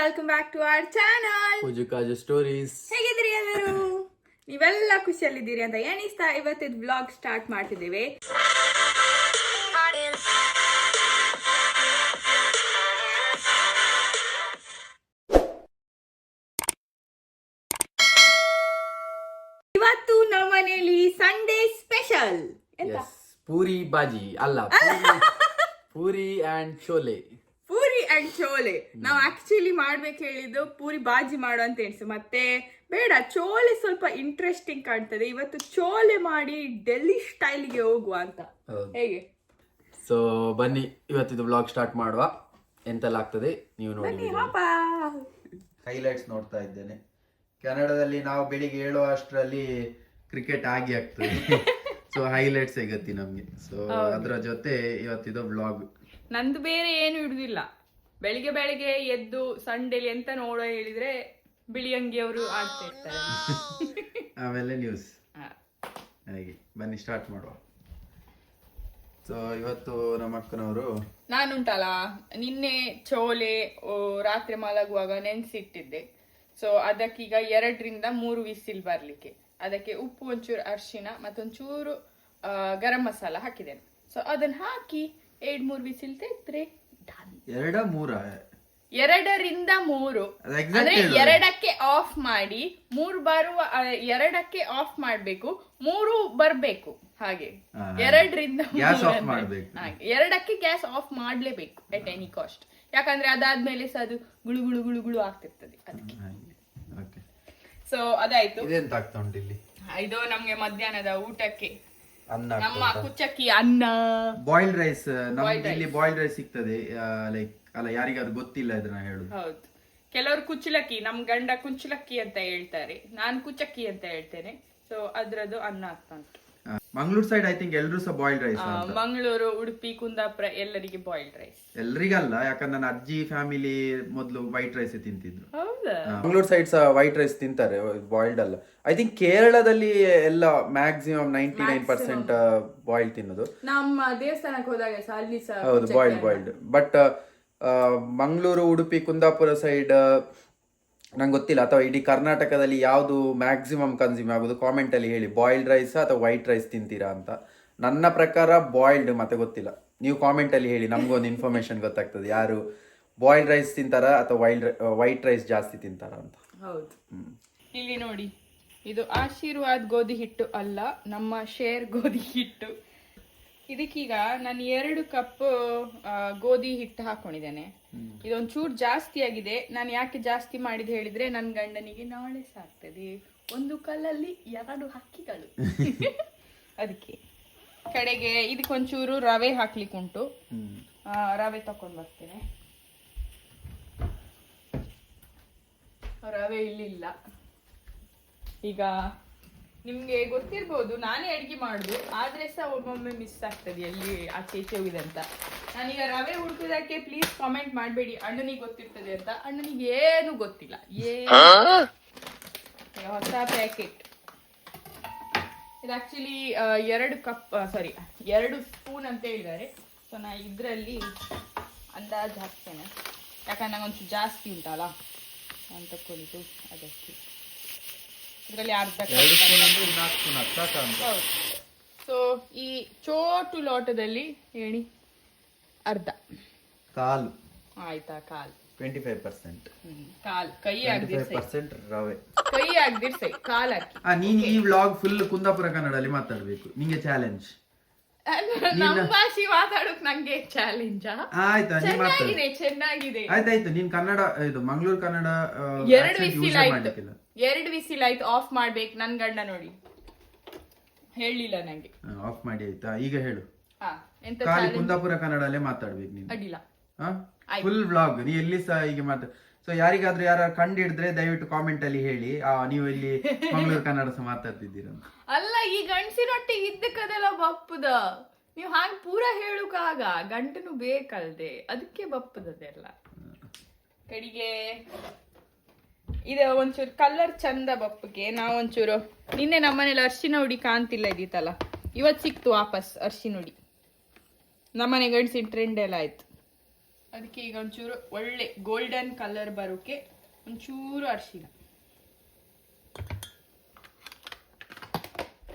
Welcome back to our channel Poojukaju stories. ಹೇಗಿದ್ದೀರಿ ಎಲ್ಲರೂ? ನೀವೆಲ್ಲ ಖುಷಿಯಲ್ಲಿದ್ದೀರಿ ಅಂತ ಎಣಿಸ್ತಾ ಇವತ್ತಿನ ವ್ಲಾಗ್ ಸ್ಟಾರ್ಟ್ ಮಾಡ್ತಿದ್ದೀವಿ. ಇವತ್ತು ನಮ್ಮ ಮನೆಯಲ್ಲಿ ಸಂಡೇ ಸ್ಪೆಷಲ್ ಪೂರಿ ಬಾಜಿ ಅಲ್ಲ, ಪೂರಿ ಅಂಡ್ ಶೋಲೆ. ಪೂರಿ ಅಂಡ್ ಚೋಲೆ. ನಾವು ಆಕ್ಚುಲಿ ಮಾಡ್ಬೇಕು ಹೇಳಿದ್ದು ಪೂರಿ ಬಾಜಿ ಮಾಡು ಅಂತ ಎಣಿಸು, ಮತ್ತೆ ಬೇಡ ಚೋಲೆ ಸ್ವಲ್ಪ ಇಂಟ್ರೆಸ್ಟಿಂಗ್ ಕಾಣ್ತದೆ, ಇವತ್ತು ಚೋಲೆ ಮಾಡಿ ಡೆಲ್ಲಿ ಸ್ಟೈಲ್ಗೆ ಹೋಗುವ ಅಂತ. ಹೇಗೆ? ಸೊ ಬನ್ನಿ ಇವತ್ತಿದ್ದು ಬ್ಲಾಗ್ ಸ್ಟಾರ್ಟ್ ಮಾಡುವ. ಎಂತೆಲ್ಲ ಆಗ್ತದೆ ನೀವು ನೋಡಿ. ಹೈಲೈಟ್ಸ್ ನೋಡ್ತಾ ಇದ್ದೇನೆ. ಕನ್ನಡದಲ್ಲಿ ನಾವು ಬೆಳಿಗ್ಗೆ ಹೇಳುವಷ್ಟರಲ್ಲಿ ಕ್ರಿಕೆಟ್ ಆಗಿ ಆಗ್ತದೆ. ಸೊ ಹೈಲೈಟ್ಸ್ ಸಿಗತ್ತಿ ನಮ್ಗೆ. ಸೊ ಅದರ ಜೊತೆ ಇವತ್ತಿದು ಬ್ಲಾಗ್. ನಂದು ಬೇರೆ ಏನು ಹಿಡಿದಿಲ್ಲ. ಬೆಳಿಗ್ಗೆ ಬೆಳಿಗ್ಗೆ ಎದ್ದು ಸಂಡೇಲಿ ಎಂತ ನೋಡೋ ಹೇಳಿದ್ರೆ ಬಿಳಿ ಅಂಗಿಯವರು ಆಡ್ತಾ ಇರ್ತಾರೆ. ಆಮೇಲೆ ನ್ಯೂಸ್. ಹಾಗೆ ಬನ್ನಿ ಸ್ಟಾರ್ಟ್ ಮಾಡುವ. ಸೊ ಇವತ್ತು ನಮ್ಮ ಅಕ್ಕನವರು, ನಾನುಂಟಲ್ಲ ನಿನ್ನೆ ಚೋಲೆ ರಾತ್ರಿ ಮಲಗುವಾಗ ನೆನ್ಸಿಟ್ಟಿದ್ದೆ. ಸೊ ಅದಕ್ಕೀಗ 2-3 ವಿಸಿಲ್ ಬರ್ಲಿಕ್ಕೆ, ಅದಕ್ಕೆ ಉಪ್ಪು, ಒಂಚೂರು ಅರಿಶಿನ ಮತ್ತೊಂಚೂರು ಗರಂ ಮಸಾಲ ಹಾಕಿದ್ದೇನೆ. ಸೊ ಅದನ್ನ ಹಾಕಿ 2-3 ವಿಸಿಲ್ ತೆಗೆದ್ರೆ 2-3 ಅಂದ್ರೆ 2ಕ್ಕೆ ಆಫ್ ಮಾಡಿ 3 ಬರುವ, 2ಕ್ಕೆ ಆಫ್ ಮಾಡ್ಬೇಕು, 3 ಬರ್ಬೇಕು. ಹಾಗೆ 2ಕ್ಕೆ ಗ್ಯಾಸ್ ಆಫ್ ಮಾಡ್ಲೇಬೇಕು ಎಟ್ ಎನಿ ಕಾಸ್ಟ್. ಯಾಕಂದ್ರೆ ಅದಾದ್ಮೇಲೆ ಸಹ ಅದು ಗುಳು ಗುಳು ಗುಳು ಗುಳು ಆಗ್ತಿರ್ತದೆ ಅದಕ್ಕೆ. ಸೊ ಅದಾಯ್ತು. ಇದು ನಮ್ಗೆ ಮಧ್ಯಾಹ್ನದ ಊಟಕ್ಕೆ ನಮ್ಮ ಕುಚ್ಚಕ್ಕಿ ಅನ್ನ, ಬಾಯ್ಲ್ಡ್ ರೈಸ್. ನಮ್ಗೆ ಇಲ್ಲಿ ಬಾಯ್ಲ್ಡ್ ರೈಸ್ ಸಿಗ್ತದೆ. ಲೈಕ್ ಅಲ್ಲ, ಯಾರಿಗಾದ್ರು ಗೊತ್ತಿಲ್ಲ ಇದನ್ನ ಹೇಳುದು. ಹೌದು, ಕೆಲವರು ಕುಚ್ಚಲಕ್ಕಿ, ನಮ್ ಗಂಡ ಕುಚ್ಚಲಕ್ಕಿ ಅಂತ ಹೇಳ್ತಾರೆ, ನಾನು ಕುಚ್ಚಕ್ಕಿ ಅಂತ ಹೇಳ್ತೇನೆ. ಸೊ ಅದ್ರದ್ದು ಅನ್ನ ಆಗ್ತಾ ಉಂಟು. ಮಂಗಳೂರು ಸೈಡ್ ಐ ಥಿಂಕ್ ಎಲ್ರು ಸಹ ಬಾಯ್ಲ್ಡ್ ರೈಸ್. ಮಂಗಳೂರು, ಉಡುಪಿ, ಕುಂದಾಪುರ ಎಲ್ಲರಿಗೆ ಬಾಯ್ಲ್ಡ್ ರೈಸ್. ಎಲ್ರಿಗಲ್ಲ, ಯಾಕಂದ್ರೆ ನನ್ನ ಅಜ್ಜಿ ಫ್ಯಾಮಿಲಿ ಮೊದಲು ವೈಟ್ ರೈಸ್ ತಿಂತಿದ್ರು. ಹೌದಾ? ಮಂಗಳೂರು ಸೈಡ್ ಸಹ ವೈಟ್ ರೈಸ್ ತಿಂತಾರೆ, ಬಾಯ್ಲ್ಡ್ ಅಲ್ಲ. ಐ ಥಿಂಕ್ ಕೇರಳದಲ್ಲಿ ಎಲ್ಲ ಮ್ಯಾಕ್ಸಿಮಮ್ 99% ಬಾಯ್ಲ್ ತಿನ್ನೋದು. ನಮ್ಮ ದೇವಸ್ಥಾನಕ್ಕೆ ಹೋದಾಗ ಅಲ್ಲಿ ಸಹ ಹೌದು, boiled. But Mangaluru, Udupi, Kundapura side ನಂಗೆ ಗೊತ್ತಿಲ್ಲ, ಅಥವಾ ಇಡೀ ಕರ್ನಾಟಕದಲ್ಲಿ ಯಾವುದು ಮ್ಯಾಕ್ಸಿಮಮ್ ಕನ್ಸ್ಯೂಮ್ ಆಗೋದು ಕಾಮೆಂಟ್ ಅಲ್ಲಿ ಹೇಳಿ. ಬಾಯ್ಲ್ಡ್ ರೈಸ್ ಅಥವಾ ವೈಟ್ ರೈಸ್ ತಿಂತೀರಾ ಅಂತ. ನನ್ನ ಪ್ರಕಾರ ಬಾಯ್ಲ್ಡ್, ಮತ್ತೆ ಗೊತ್ತಿಲ್ಲ, ನೀವು ಕಾಮೆಂಟ್ ಅಲ್ಲಿ ಹೇಳಿ, ನಮ್ಗೊಂದು ಇನ್ಫಾರ್ಮೇಶನ್ ಗೊತ್ತಾಗ್ತದೆ ಯಾರು ಬಾಯ್ಲ್ಡ್ ರೈಸ್ ತಿಂತಾರ ಅಥವಾ ವೈಟ್ ರೈಸ್ ಜಾಸ್ತಿ ತಿಂತಾರ ಅಂತ. ಹೌದು. ಇಲ್ಲಿ ನೋಡಿ, ಇದು ಆಶೀರ್ವಾದ್ ಗೋಧಿ ಹಿಟ್ಟು ಅಲ್ಲ, ನಮ್ಮ ಶೇರ್ ಗೋಧಿ ಹಿಟ್ಟು. ಇದಕ್ಕೀಗ ನಾನು 2 ಕಪ್ ಗೋಧಿ ಹಿಟ್ಟು ಹಾಕೊಂಡಿದ್ದೇನೆ. ಇದೊಂಚೂರು ಜಾಸ್ತಿ ಆಗಿದೆ. ನಾನು ಯಾಕೆ ಜಾಸ್ತಿ ಮಾಡಿದ ಹೇಳಿದ್ರೆ, ನನ್ನ ಗಂಡನಿಗೆ ನಾಳೆ ಸಾಕ್ತದೆ, 1 ಕಲ್ಲಲ್ಲಿ 2 ಹಕ್ಕಿಗಳು. ಅದಕ್ಕೆ ಕಡೆಗೆ ಇದಕ್ಕೊಂಚೂರು ರವೆ ಹಾಕ್ಲಿಕ್ಕೆ ಉಂಟು. ರವೆ ತಕೊಂಡ್ ಬರ್ತೇನೆ. ರವೆ ಇಲ್ಲಿಲ್ಲ. ಈಗ ನಿಮ್ಗೆ ಗೊತ್ತಿರ್ಬೋದು, ನಾನೇ ಅಡಿಗೆ ಮಾಡುದು, ಆದ್ರೆ ಸಹ ಒಮ್ಮೊಮ್ಮೆ ಮಿಸ್ ಆಗ್ತದೆ ಎಲ್ಲಿ ಆಚೆ ಈಚೆ ಹೋಗಿದೆ ಅಂತ. ನಾನೀಗ ರವೆ ಹುಡುಕುದಕ್ಕೆ ಪ್ಲೀಸ್ ಕಾಮೆಂಟ್ ಮಾಡಬೇಡಿ ಅಣ್ಣನಿಗೆ ಗೊತ್ತಿರ್ತದೆ ಅಂತ. ಅಣ್ಣನಿಗೆ ಏನು ಗೊತ್ತಿಲ್ಲ. ಹೊಸ ಪ್ಯಾಕೆಟ್ ಇದು ಆಕ್ಚುಲಿ 2 ಸ್ಪೂನ್ ಅಂತ ಹೇಳಿದ್ದಾರೆ. ಸೊ ನಾ ಇದರಲ್ಲಿ ಅಂದಾಜು ಹಾಕ್ತೇನೆ, ಯಾಕಂದ್ರೆ ನಂಗೊಂಚೂರು ಜಾಸ್ತಿ ಉಂಟಲ್ಲ ನಾನು ತಕ್ಕೊಂಡಿದ್ದು. ಅದಕ್ಕೆ ಇದರಲ್ಲಿ ಅರ್ಧ. ಸೊ ಈ ಚೋಟು ಲೋಟದಲ್ಲಿ ಹೇಳಿ ಅರ್ಧ ಕಾಲು. ಆಯ್ತಾ? ಕಾಲು 25%. ಕಾಲ್ ಕೈ ಆಗದಿರ್ಸೈ, ರವೆ ಕೈ ಆಗದಿರ್ಸೈ, ಕಾಲ್ ಹಾಕಿ. ನೀನ್ ಈ ವ್ಲಾಗ್ ಫುಲ್ ಕುಂದಾಪುರ ಕನ್ನಡದಲ್ಲಿ ಮಾತಾಡ್ಬೇಕು, ನಿಂಗೆ ಚಾಲೆಂಜ್. ನಮ್ಮ ಭಾಷೆ ಮಾತಾಡೋಕ್ ನಂಗೆ ಚಾಲೆಂಜ್. ಆಯ್ತಾ? ಚೆನ್ನಾಗಿದೆ. ಆಯ್ತಾಯ್ತು, ನೀನ್ ಕನ್ನಡ, ಇದು ಮಂಗಳೂರು ಕನ್ನಡ 2 ವಿಸಿಲ್ ಆಯ್ತು. 2 ವಿಸಿಲ್ ಆಯ್ತು, ಆಫ್ ಮಾಡ್ಬೇಕು. ನನ್ ಗಂಡ ನೋಡಿ ಹೇಳಿಲ್ಲ ನಂಗೆ. ಆಫ್ ಮಾಡಿ ಆಯ್ತಾ? ಈಗ ಹೇಳು. ಎಂತ ಕುಂದಾಪುರ ಕನ್ನಡಲ್ಲೇ ಮಾತಾಡ್ಬೇಕು ನೀನು. ಅಡ್ಡಿಲ್ಲ, ಫುಲ್ ವ್ಲಾಗ್ ನೀ ಎಲ್ಲಿ ಸಹ ಹೀಗೆ ಮಾತಾಡ. ಸೊ ಯಾರಿಗಾದ್ರೂ ಯಾರು ಕಂಡಿಡಿದ್ರೆ ದಯವಿಟ್ಟು ಕಾಮೆಂಟ್ ಅಲ್ಲಿ ಹೇಳಿ, ನೀವು ಇಲ್ಲಿ ಮಂಗಳೂರು ಕನ್ನಡ ಸಹ ಮಾತಾಡ್ತಿದ್ದೀರ. ಅಲ್ಲ, ಈ ಗಂಡಸಿನೊಟ್ಟಿಗೆ ಇದ್ದಕ್ಕದೆಲ್ಲ ಬಪ್ಪುದ. ನೀವು ಹಾಗೆ ಪೂರಾ ಹೇಳುಕಾಗ ಗಂಟನು ಬೇಕಲ್ದೆ, ಅದಕ್ಕೆ ಬಪ್ಪದೆಲ್ಲ. ಕಡೆಗೆ ಇದು ಒಂಚೂರು ಕಲರ್ ಚಂದ ಬಪ್ಪಗೆ. ನಾವು ಒಂಚೂರು ನಿನ್ನೆ ನಮ್ಮನೇಲಿ ಅರ್ಶಿನ ಹುಡಿ ಕಾಣ್ತಿಲ್ಲ ಇದ್ದಿತ್ತಲ್ಲ, ಇವತ್ತು ಸಿಕ್ತು ವಾಪಸ್ ಅರ್ಶಿನ ಹುಡಿ. ನಮ್ಮನೆ ಗಂಡಸಿನ ಟ್ರೆಂಡ್ ಎಲ್ಲ ಆಯ್ತು. ಅದಕ್ಕೆ ಈಗ ಒಂಚೂರು ಒಳ್ಳೆ ಗೋಲ್ಡನ್ ಕಲರ್ ಬರೋಕೆ ಒಂಚೂರು ಅರಿಶಿನ.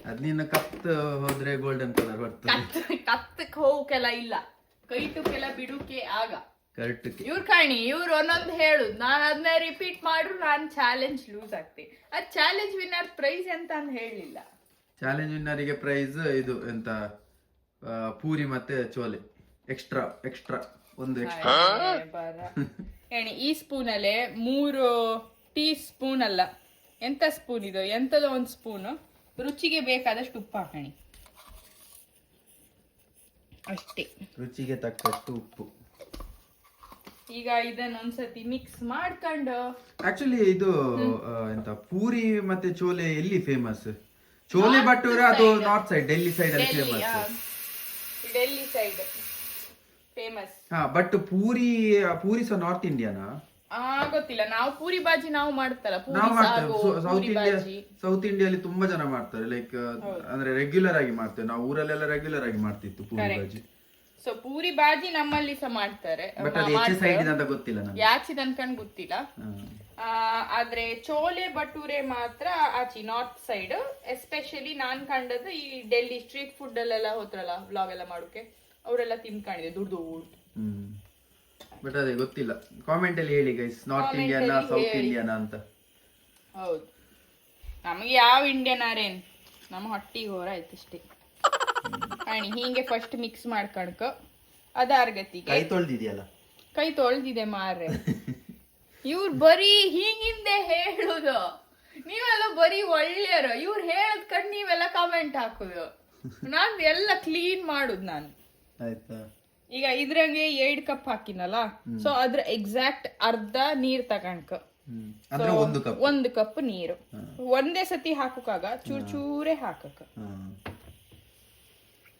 ಅದ್ ನೀನು ಕತ್ ಹೋದ್ರೆ ಗೋಲ್ಡನ್ ಕಲರ್ ಬರ್ತದೆ. ಕತ್ತಕ್ಕೆ ಹೋಗಕ್ಕೆಲ್ಲ ಇಲ್ಲ, ಕೈ ತುಕ್ಕೆಲ್ಲ ಬಿಡುಕೆ ಆಗ ಕರೆಕ್ಟ್. ಇವ್ರು ಕಾಣಿ, ಇವ್ರು ಒಂದೊಂದು ಹೇಳುದು, ನಾನು ಅದನ್ನ ರಿಪೀಟ್ ಮಾಡ್ರು ನಾನು ಚಾಲೆಂಜ್ ಲೂಸ್ ಆಗ್ತೀನಿ. ಅದ್ ಚಾಲೆಂಜ್ ವಿನ್ನರ್ ಪ್ರೈಸ್ ಎಂತ ಅಂತ ಹೇಳಲಿಲ್ಲ. ಚಾಲೆಂಜ್ ವಿನ್ನರಿಗೆ ಪ್ರೈಸ್ ಇದು ಎಂತ ಪೂರಿ ಮತ್ತೆ ಚೋಲೆ ಎಕ್ಸ್ಟ್ರಾ ಒಂದು ಎಕ್ಸ್ಟ್ರಾ. ಹೇಳಿ ಈ ಸ್ಪೂನ್ ಅಲ್ಲೇ 3 ಟೀ ಸ್ಪೂನ್ ಅಲ್ಲ, ಎಂತ ಸ್ಪೂನ್ ಇದು, ಎಂತದೋ ಒಂದು ಸ್ಪೂನು ರುಚಿಗೆ ಬೇಕಾದಷ್ಟು ಉಪ್ಪು ಹಾಕಣಿ ಅಷ್ಟೇ, ರುಚಿಗೆ ತಕ್ಕಷ್ಟು ಉಪ್ಪು. ಈಗ ಇದನ್ನ ಒಂದ್ಸತಿ ಮಿಕ್ಸ್ ಮಾಡ್ಕೊಂಡು. ಆಕ್ಚುಲಿ ಇದು ಎಂತ ಪೂರಿ ಮತ್ತೆ ಚೋಲೆ ಎಲ್ಲಿ ಫೇಮಸ್? ಚೋಲೆ ಭಟೂರ ಅದು ನಾರ್ತ್ ಸೈಡ್, ಡೆಲ್ಲಿ ಸೈಡ್ ಅಲ್ಲಿ ಫೇಮಸ್. Delhi side famous. ಹಾ, ಬಟ್ ಪೂರಿ ಸಹ ನಾರ್ತ್ ಇಂಡಿಯಾನಾ? ಗೊತ್ತಿಲ್ಲ. ನಾವು ಪೂರಿ ಬಾಜಿ ನಾವು ಮಾಡ್ತಾರ, ನಾವು ಮಾಡ್ತೇವೆ. ಸೌತ್ ಇಂಡಿಯಲ್ಲಿ ತುಂಬಾ ಜನ ಮಾಡ್ತಾರೆ, ಲೈಕ್ ಅಂದ್ರೆ ರೆಗ್ಯುಲರ್ ಆಗಿ ಮಾಡ್ತೇವೆ ನಾವು. ಊರಲ್ಲೆಲ್ಲ ರೆಗ್ಯುಲರ್ ಆಗಿ ಮಾಡ್ತಿತ್ತು ಪೂರಿ ಬಾಜಿ. ಸೊ ಪೂರಿ ಬಾಜಿ ನಮ್ಮಲ್ಲಿ ಸಹ ಮಾಡ್ತಾರೆ, ಬಟ್ ಅದು ಹೆಚ್ಚು ಸೈಡ್ ಅಂತ ಗೊತ್ತಿಲ್ಲ ನನಗೆ, ಯಾಚಿದ್ ಅನ್ಕೊಂಡ್ ಗೊತ್ತಿಲ್ಲ. ಆದ್ರೆ ಚೋಲೆ ಭಟೂರೆ ಮಾತ್ರ ಆಚಿ ನಾರ್ತ್ ಸೈಡ್, ಎಸ್ಪೆಷಲಿ ನಾನ್ ಕಂಡದ್ದು ಈ ಡೆಲ್ಲಿ ಸ್ಟ್ರೀಟ್ ಫುಡ್ ಅಲ್ಲೆಲ್ಲ ಹೋತ್ರಲ್ಲ ವ್ಲಾಗ್ ಎಲ್ಲ ಮಾಡೋಕೆ, ಅವರೆಲ್ಲ ತಿನ್ಕೊಂಡಿದೆ ದುಡ್ಡು. ಬಟ್ ಅದೇ ಗೊತ್ತಿಲ್ಲ. ಕಾಮೆಂಟ್ ಅಲ್ಲಿ ಹೇಳಿ ಗೈಸ್, ನಾರ್ತ್ ಇಂಡಿಯಾನ ಸೌತ್ ಇಂಡಿಯಾನ ಅಂತ. ಹೌದು, ನಮಗೆ ಯಾವ ಇಂಡಿಯನ್ ಆರೇನ್, ನಮ್ಮ ಹೊಟ್ಟಿಗೆ ಹೋರ ಆಯ್ತು ಅಷ್ಟೇ. ಕಾಣಿ ಹೀಗೆ ಫಸ್ಟ್ ಮಿಕ್ಸ್ ಮಾಡ್ಕಣ್ಕ ಅದಾರ್ಗತಿಗೆ. ಕೈ ತೊಳ್ದಿದ್ಯಲ್ಲ? ಕೈ ತೊಳ್ದಿದೆ ಮಾರ್ರೆ. ಇವ್ರು ಬರೀ ಹಿಂಗಿಂದೆ ಹೇಳುದು, ನೀವೆಲ್ಲ ಬರೀ ಒಳ್ಳೆಯರು. ಇವ್ರು ಹೇಳದ್ ಕಂಡು ನೀವೆಲ್ಲ ಕಾಮೆಂಟ್ ಹಾಕುದು, ನಾನ್ ಎಲ್ಲ ಕ್ಲೀನ್ ಮಾಡುದು ನಾನು. ಆಯ್ತಾ? ಈಗ ಇದ್ರಾಗೆ 2 ಕಪ್ ಹಾಕಿನಲ್ಲ, ಸೊ ಅದ್ರ ಎಕ್ಸಾಕ್ಟ್ ಅರ್ಧ ನೀರ್ ತಗೊಂಡ್ಕ, 1 ಕಪ್ ನೀರು ಒಂದೇ ಸತಿ ಹಾಕುಕಾಗ ಚೂರೇ ಹಾಕಕ.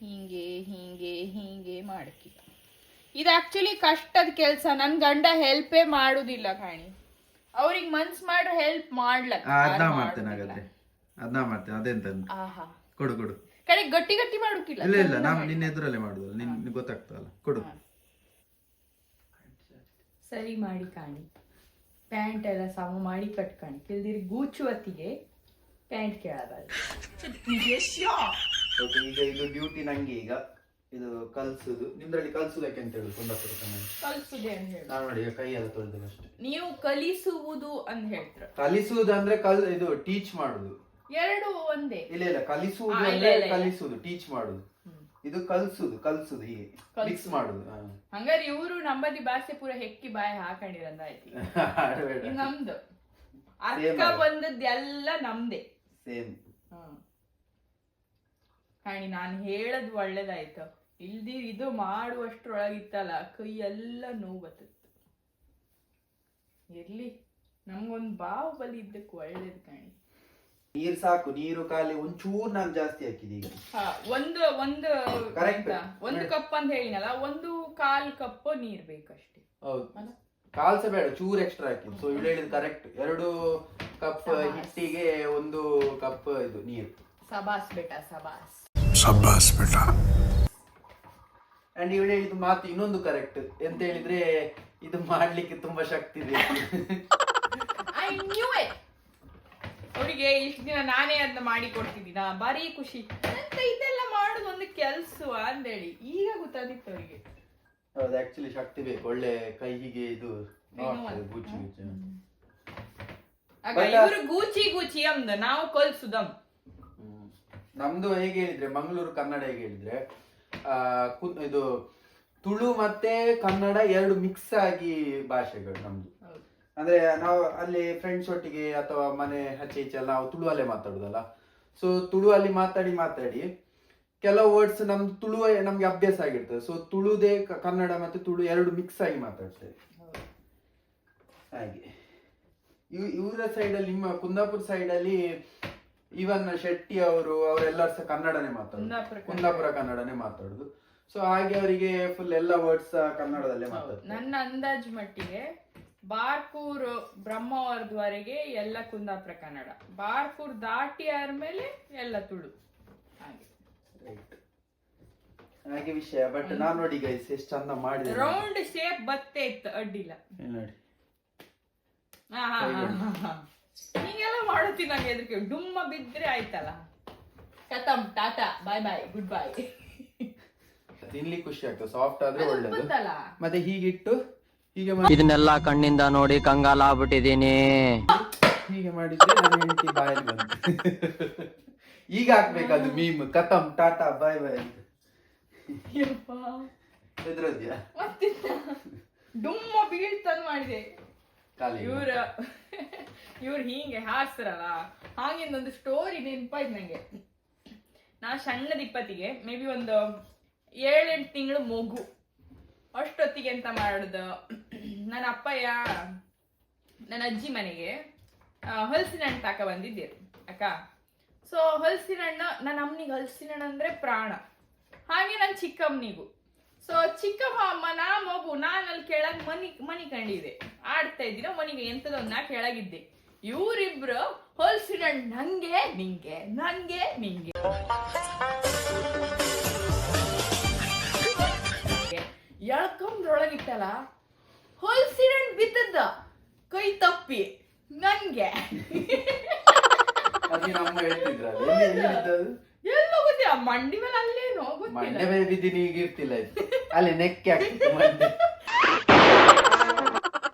ಹಿಂಗೆ ಹಿಂಗೆ ಹಿಂಗೆ ಮಾಡಕಿ. ಇದು ಆಕ್ಚುಲಿ ಕಷ್ಟದ ಕೆಲ್ಸ. ನನ್ ಗಂಡ ಹೆಲ್ಪೇ ಮಾಡುದಿಲ್ಲ ಕಾಣಿ, ಅವ್ರಿಗೆ ಮನ್ಸ್ ಮಾಡ್ರೆ ಹೆಲ್ಪ್ ಮಾಡ್ಲಕ್ಕ. ಆಹಾ, ಕೊಡು ಕೊಡು. ಕಡೆ ಗಟ್ಟಿ ಗಟ್ಟಿ ಮಾಡುಕಿಲ್ಲ. ಇಲ್ಲ ಇಲ್ಲ, ನಾವು ನಿನ್ನ ಎದುರಲ್ಲೇ ಮಾಡುದಲ್ಲ, ನಿನ್ಗೆ ಗೊತ್ತಾಗ್ತದಲ್ಲ. ಕೊಡು. ಸರಿ ಮಾಡಿ ಕಾಣಿ, ಪ್ಯಾಂಟ್ ಎಲ್ಲ ಸಮ ಮಾಡಿ ಕಟ್ಕಾಣಿ, ಇಲ್ದಿರಿ ಗೂಚು ಹೊತ್ತಿಗೆ ಪ್ಯಾಂಟ್ ಕೇಳಬಾರ್ದು. ಈಗ ಇದು ಡ್ಯೂಟಿ ನಂಗೆ. ಈಗ ಇದು ಕಲ್ಸುದು, ನಿಮ್ದ್ರಲ್ಲಿ ಕಲ್ಸುದಕ್ಕೆ ಅಂತ ಹೇಳುದು ಕುಂದಾಪುರ ಕಲ್ಸುದೆ ಅಂತ ಹೇಳಿ. ನಾನು ನೋಡಿ ಕೈ ಎಲ್ಲ ತೊಳೆದು ಅಷ್ಟೇ. ನೀವು ಕಲಿಸುವುದು ಅಂತ ಹೇಳ್ತೀರ. ಕಲಿಸುವುದು ಅಂದ್ರೆ ಇದು ಟೀಚ್ ಮಾಡುದು, ಎರಡು ಒಂದೇ. ಇಲ್ಲ ಇಲ್ಲ, ಕಲಿಸುವುದು ಅಂದ್ರೆ ಕಲಿಸುದು, ಟೀಚ್ ಮಾಡುದು. ಇದು ಕಲ್ಸುದು ಹೀಗೆ ಮಿಕ್ಸ್ ಮಾಡುದು. ಹಂಗಾರೆ ಇವರು ನಮ್ಮದಿ ಭಾಷೆ ಪೂರ ಹೆಕ್ಕಿ ಬಾಯಿ ಹಾಕೊಂಡಿರಂದಾಯ್ತು. ನಮ್ದು ಅರ್ಥ ಬಂದದ್ದೆಲ್ಲ ನಮ್ದೇ ಸೇಮ್. ಕಾಣಿ ನಾನು ಹೇಳದ್ ಒಳ್ಳೇದಾಯ್ತು, ಇಲ್ದಿ ಇದು ಮಾಡುವಷ್ಟ್ರೊಳಗಿತ್ತಲ್ಲ ಕೈ ಎಲ್ಲ ನೋವು ಬರ್ತತ್ತು. ಇರ್ಲಿ, ನಮ್ಗೊಂದು ಬಾಹುಬಲಿ ಇದ್ದಕ್ಕೆ ಒಳ್ಳೇದು ಕಾಣಿ. ನೀರ್ ಸಾಕು, ನೀರು ಖಾಲಿ ಒಂಚೂರು ನಾನು ಜಾಸ್ತಿ ಹಾಕಿದೆ ಈಗ. ಒಂದು ಕಪ್ ಅಂತ ಹೇಳಿನಲ್ಲ, 1/4 ಕಪ್ ನೀರ್ ಬೇಕಷ್ಟೇ. ಹೌದು, ಕಾಲ್ಸ ಬೇಡ, ಚೂರ್ ಎಕ್ಸ್ಟ್ರಾ ಹಾಕಿ. ಸೊ ಇವಳು ಹೇಳಿದ್ ಕರೆಕ್ಟ್, 2 ಕಪ್ ಹಿಟ್ಟಿಗೆ 1 ಕಪ್ ಇದು ನೀರು. ಸಬಾಸ್ ಬೇಟ, ಸಬಾಸ್ ಬೇಟ. ಅಂಡ್ ಇವಳು ಹೇಳಿದ ಮಾತು ಇನ್ನೊಂದು ಕರೆಕ್ಟ್, ಎಂತ ಹೇಳಿದ್ರೆ ಇದು ಮಾಡ್ಲಿಕ್ಕೆ ತುಂಬಾ ಶಕ್ತಿ ಬೇಕು. I knew it. ಅವರಿಗೆ ಇಷ್ಟು ದಿನ ನಾನೇ ಅದನ್ನ ಮಾಡಿ ಕೊಡ್ತಿದ್ದೀನ, ಬಾರಿ ಖುಷಿ ಅಂತ. ಇದೆಲ್ಲ ಮಾಡುದು ಒಂದು ಕೆಲ್ಸ ಅಂತೇಳಿ ಈಗ ಗೊತ್ತಾದಿತ್ತು ಅವರಿಗೆ. ಹೌದು, ಆಕ್ಚುಲಿ ಶಕ್ತಿ ಬೇಕು, ಒಳ್ಳೆ ಕೈಗೆ ಇದು ಗೂಚಿ ಗೂಚಿ. ಇವರು ಗೂಚಿ ಗೂಚಿ ಅಂದ, ನಾವು ಕಲ್ಸುದಮ್. ನಮ್ದು ಹೇಗೆ ಹೇಳಿದ್ರೆ, ಮಂಗಳೂರು ಕನ್ನಡ ಹೇಗೆ ಹೇಳಿದ್ರೆ, ಇದು ತುಳು ಮತ್ತೆ ಕನ್ನಡ 2 ಮಿಕ್ಸ್ ಆಗಿ ಭಾಷೆಗಳು ನಮ್ದು. ಅಂದ್ರೆ ನಾವು ಅಲ್ಲಿ ಫ್ರೆಂಡ್ಸ್ ಒಟ್ಟಿಗೆ ಅಥವಾ ಮನೆ ಹಚ್ಚೆ ಈಚೆ ನಾವು ತುಳುವಲ್ಲೇ ಮಾತಾಡುದಲ್ಲ. ಸೊ ತುಳುವಲ್ಲಿ ಮಾತಾಡಿ ಕೆಲವು ವರ್ಡ್ಸ್ ನಮ್ದು ತುಳು ನಮ್ಗೆ ಅಭ್ಯಾಸ ಆಗಿರ್ತದೆ. ಸೊ ತುಳುದೇ ಕನ್ನಡ ಮತ್ತೆ ತುಳು 2 ಮಿಕ್ಸ್ ಆಗಿ ಮಾತಾಡ್ತೇವೆ ಹಾಗೆ. ಇವರ ಸೈಡ್ ಅಲ್ಲಿ, ನಿಮ್ಮ ಕುಂದಾಪುರ ಸೈಡ್ ಅಲ್ಲಿ ಈವನ್ ಶೆಟ್ಟಿ ಅವರೆಲ್ಲರೂ ಸಹ ಕನ್ನಡನೇ ಮಾತಾಡುದು, ಕುಂದಾಪುರ ಕನ್ನಡನೇ ಮಾತಾಡುದು. ಸೊ ಹಾಗೆ ಅವರಿಗೆ ಫುಲ್ ಎಲ್ಲ ವರ್ಡ್ಸ್ ಕನ್ನಡದಲ್ಲೇ ಮಾತಾಡ್ತಾರೆ. ನನ್ನ ಅಂದಾಜು ಮಟ್ಟಿಗೆ ಬಾರ್ಕೂರ್ ಬ್ರಹ್ಮವರದವರೆಗೆ ಎಲ್ಲ ಕುಂದಾಪುರ ಕನ್ನಡ, ಬಾರ್ಕೂರ್ ದಾಟಿ ಆದ್ಮೇಲೆ ಎಲ್ಲ ತುಳು ಹಾಗೆ. ಹಾಗೆ ವಿಷಯ. ಬಟ್ ನಾನ್ ನೋಡಿ ಗೈಸ್ ಎಷ್ಟು ಚಂದ ಮಾಡಿದೆ. ರೌಂಡ್ ಶೇಪ್ ಬತ್ತೆ ಇತ್ತು, ಅಡ್ಡಿಲ್ಲ ನೋಡಿ. ಹೀಗೆಲ್ಲ ಮಾಡುತ್ತೀನಿ ನಂಗೆ ಎದಕ್ಕೆ, ಡುಮ್ಮ ಬಿದ್ರೆ ಆಯ್ತಲ್ಲ, ಖತಮ್, ಟಾಟಾ, ಬಾಯ್ ಬಾಯ್, ಗುಡ್ ಬಾಯ್. ತಿನ್ಲಿಕ್ಕೆ ಖುಷಿ ಆಗ್ತದೆ, ಸಾಫ್ಟ್ ಆದ್ರೆ ಒಳ್ಳೇದು. ಗೊತ್ತಲ್ಲ ಮತ್ತೆ ಹೀಗಿಟ್ಟು ಹೀಗೆ ಇದನ್ನೆಲ್ಲ ಕಣ್ಣಿಂದ ನೋಡಿ ಕಂಗಾಲ ಆಗ್ಬಿಟ್ಟಿದೀನಿ. ಹೀಗೆ ಮಾಡಿದ್ರೆ ನನ್ನ ಹೆಂಡತಿ ಬಾಯಲ್ಲಿ ಬಂತು. ಈಗ ಹಾಕ್ಬೇಕದು ಮೀಮ್, ಕತಮ್ ಟಾಟಾ ಬಾಯ್ ಬಾಯ್ ಅಂತ. ಎದ್ರದ್ಯಾ ಡುಮ್ಮ ಬೀಳ್ತಂದ್ ಮಾಡಿದೆ. ಇವ್ರು ಹೀಗೆ ಹಾರಿಸ್ತಾರಲ್ಲ, ಹಾಗಿಂದೊಂದು ಸ್ಟೋರಿ ನೆನಪಾಯ್ತು ನಂಗೆ. ನಾ ಸಣ್ಣದ 20ಗೆ ಮೇ ಬಿ ಒಂದು 7-8 ತಿಂಗಳು ಮಗು ಅಷ್ಟೊತ್ತಿಗೆ ಎಂತ ಮಾಡುದು, ನನ್ನ ಅಪ್ಪಯ್ಯ ನನ್ನ ಅಜ್ಜಿ ಮನೆಗೆ ಹಲಸಿನ ಹಣ್ಣು ತಾಕ ಬಂದಿದ್ದೀರಿ ಅಕ್ಕ. ಸೊ ಹಲಸಿನ ಹಣ್ಣು ನನ್ನ ಅಮ್ಮನಿಗೆ ಹಲಸಿನ ಹಣ್ಣು ಅಂದ್ರೆ ಪ್ರಾಣ, ಹಾಗೆ ನನ್ನ ಚಿಕ್ಕಮ್ಮನಿಗೂ. ಸೊ ಚಿಕ್ಕಮ್ಮ ನಾ ಮಗು, ನಾನು ಅಲ್ಲಿ ಕೆಳಗೆ ಮನಿ ಕಂಡಿದ್ದೆ, ಆಡ್ತಾ ಇದ್ದೀನೋ ಮನಿಗೆ ಎಂತದೊಂದು ನಾ ಕೆಳಗಿದ್ದೆ. ಇವರಿಬ್ರು ಹಲಸಿನ ಹಣ್ಣು ನಂಗೆ ನಿಂಗೆ, ನಂಗೆ ನಿಂಗೆ ಎಳ್ಕೊಂಡ್ರೊಳಗಿಟ್ಟಲ್ಲ, ಹಲಸಿನ ಹಣ್ಣು ಬಿದ್ದದ್ದ ಕೈ ತಪ್ಪಿ ನನ್ಗೆ. ಎಲ್ಲ ಗೊತ್ತಿಲ್ಲ, ಮಂಡಿ ಮೇಲೆ ಅಲ್ಲೇನೋ ಗೊತ್ತಿಲ್ಲ, ಬಿದ್ದೀನಿ ಈಗ ಇರ್ತಿಲ್ಲ, ಅಲ್ಲಿ ನೆಕ್ಕೆ ಆಗ್ತಿತ್ತು ಮಂಡಿ.